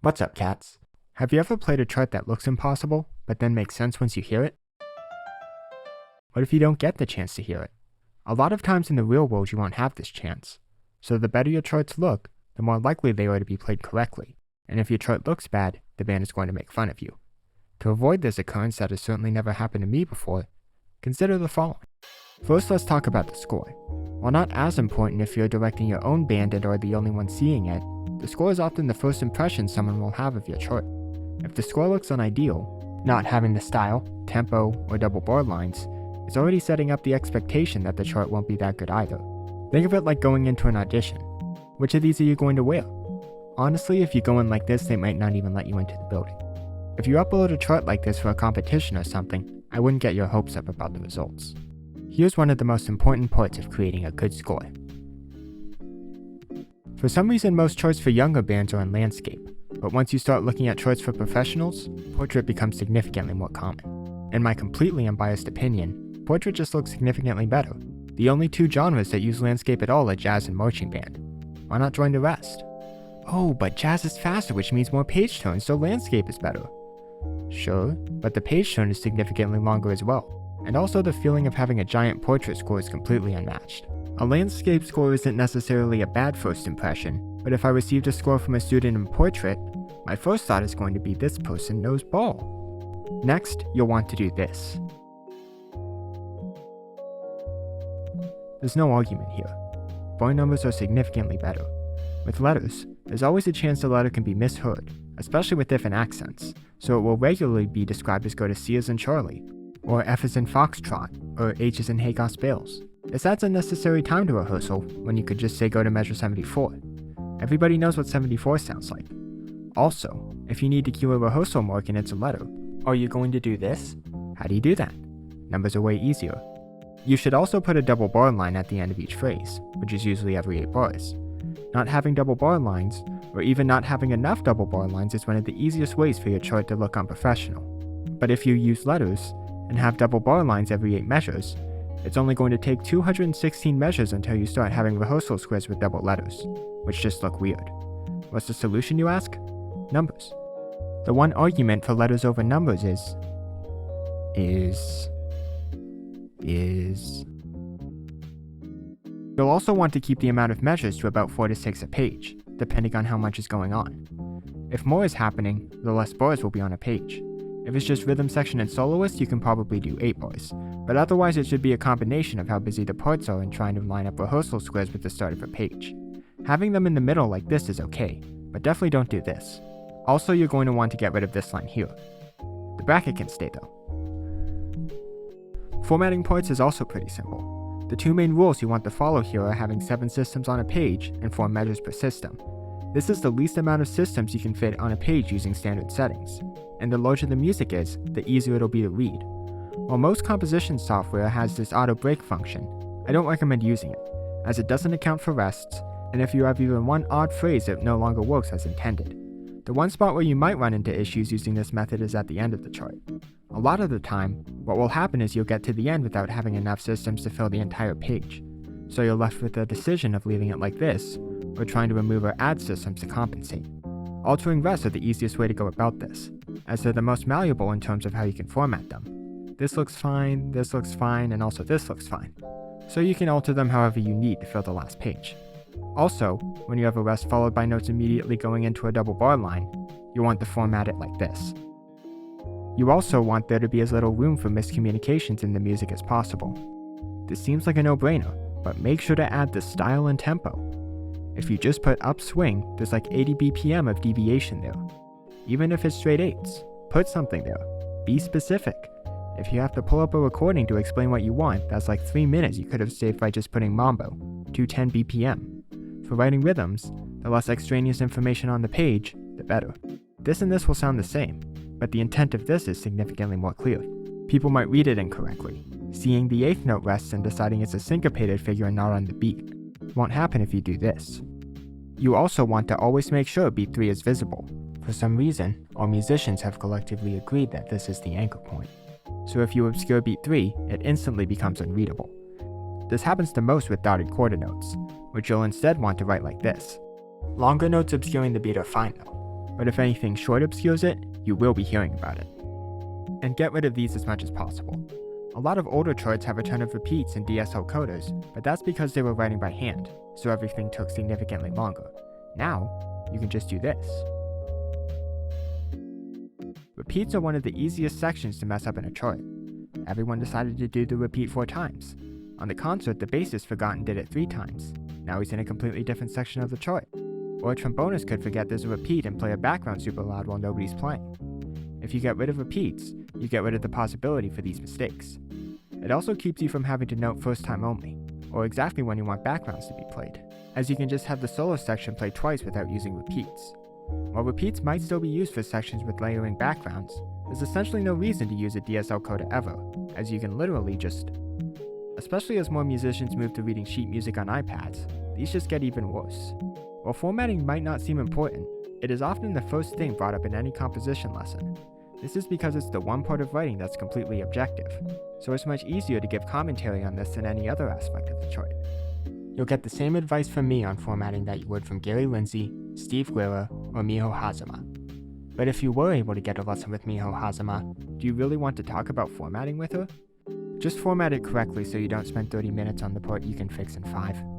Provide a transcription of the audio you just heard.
What's up, cats? Have you ever played a chart that looks impossible, but then makes sense once you hear it? What if you don't get the chance to hear it? A lot of times in the real world you won't have this chance. So the better your charts look, the more likely they are to be played correctly. And if your chart looks bad, the band is going to make fun of you. To avoid this occurrence that has certainly never happened to me before, consider the following. First, let's talk about the score. While not as important if you're directing your own band and are the only one seeing it, the score is often the first impression someone will have of your chart. If the score looks unideal, not having the style, tempo, or double bar lines, it's already setting up the expectation that the chart won't be that good either. Think of it like going into an audition. Which of these are you going to wear? Honestly, if you go in like this, they might not even let you into the building. If you upload a chart like this for a competition or something, I wouldn't get your hopes up about the results. Here's one of the most important parts of creating a good score. For some reason, most charts for younger bands are in landscape, but once you start looking at charts for professionals, portrait becomes significantly more common. In my completely unbiased opinion, portrait just looks significantly better. The only two genres that use landscape at all are jazz and marching band. Why not join the rest? Oh, but jazz is faster, which means more page turns, so landscape is better. Sure, but the page turn is significantly longer as well, and also the feeling of having a giant portrait score is completely unmatched. A landscape score isn't necessarily a bad first impression, but if I received a score from a student in portrait, my first thought is going to be this person knows ball. Next, you'll want to do this. There's no argument here. Bar numbers are significantly better. With letters, there's always a chance the letter can be misheard, especially with different accents, so it will regularly be described as go to C as in Charlie, or F as in Foxtrot, or H as in Hey Goss Bales. This adds unnecessary time to rehearsal when you could just say go to measure 74. Everybody knows what 74 sounds like. Also, if you need to cue a rehearsal mark and it's a letter, are you going to do this? How do you do that? Numbers are way easier. You should also put a double bar line at the end of each phrase, which is usually every 8 bars. Not having double bar lines, or even not having enough double bar lines is one of the easiest ways for your chart to look unprofessional. But if you use letters, and have double bar lines every 8 measures, it's only going to take 216 measures until you start having rehearsal squares with double letters, which just look weird. What's the solution, you ask? Numbers. The one argument for letters over numbers is... You'll also want to keep the amount of measures to about 4 to 6 a page, depending on how much is going on. If more is happening, the less bars will be on a page. If it's just rhythm section and soloist, you can probably do 8 bars, but otherwise it should be a combination of how busy the parts are and trying to line up rehearsal squares with the start of a page. Having them in the middle like this is okay, but definitely don't do this. Also, you're going to want to get rid of this line here. The bracket can stay though. Formatting parts is also pretty simple. The 2 main rules you want to follow here are having 7 systems on a page and 4 measures per system. This is the least amount of systems you can fit on a page using standard settings, and the larger the music is, the easier it'll be to read. While most composition software has this auto break function, I don't recommend using it, as it doesn't account for rests, and if you have even one odd phrase, it no longer works as intended. The one spot where you might run into issues using this method is at the end of the chart. A lot of the time, what will happen is you'll get to the end without having enough systems to fill the entire page, so you're left with the decision of leaving it like this, or trying to remove or add systems to compensate. Altering rests are the easiest way to go about this, as they're the most malleable in terms of how you can format them. This looks fine, and also this looks fine. So you can alter them however you need to fill the last page. Also, when you have a rest followed by notes immediately going into a double bar line, you want to format it like this. You also want there to be as little room for miscommunications in the music as possible. This seems like a no-brainer, but make sure to add the style and tempo. If you just put upswing, there's like 80 BPM of deviation there. Even if it's straight 8s, put something there. Be specific. If you have to pull up a recording to explain what you want, that's like 3 minutes you could have saved by just putting mambo, 210 BPM. For writing rhythms, the less extraneous information on the page, the better. This and this will sound the same, but the intent of this is significantly more clear. People might read it incorrectly, seeing the 8th note rests and deciding it's a syncopated figure and not on the beat. Won't happen if you do this. You also want to always make sure beat 3 is visible. For some reason, all musicians have collectively agreed that this is the anchor point. So if you obscure beat 3, it instantly becomes unreadable. This happens the most with dotted quarter notes, which you'll instead want to write like this. Longer notes obscuring the beat are fine though. but if anything short obscures it, you will be hearing about it. And get rid of these as much as possible. A lot of older charts have a ton of repeats in DSL coders, but that's because they were writing by hand, so everything took significantly longer. Now, you can just do this. Repeats are one of the easiest sections to mess up in a chart. Everyone decided to do the repeat 4 times. On the concert, the bassist forgot and did it 3 times. Now he's in a completely different section of the chart. Or a trombonist could forget there's a repeat and play a background super loud while nobody's playing. If you get rid of repeats, you get rid of the possibility for these mistakes. It also keeps you from having to note first time only, or exactly when you want backgrounds to be played, as you can just have the solo section played twice without using repeats. While repeats might still be used for sections with layering backgrounds, there's essentially no reason to use a DSL coder ever, as you can literally just... Especially as more musicians move to reading sheet music on iPads, these just get even worse. While formatting might not seem important, it is often the first thing brought up in any composition lesson. This is because it's the one part of writing that's completely objective, so it's much easier to give commentary on this than any other aspect of the chart. You'll get the same advice from me on formatting that you would from Gary Lindsay, Steve Guerra, or Miho Hazama. But if you were able to get a lesson with Miho Hazama, do you really want to talk about formatting with her? Just format it correctly so you don't spend 30 minutes on the part you can fix in 5.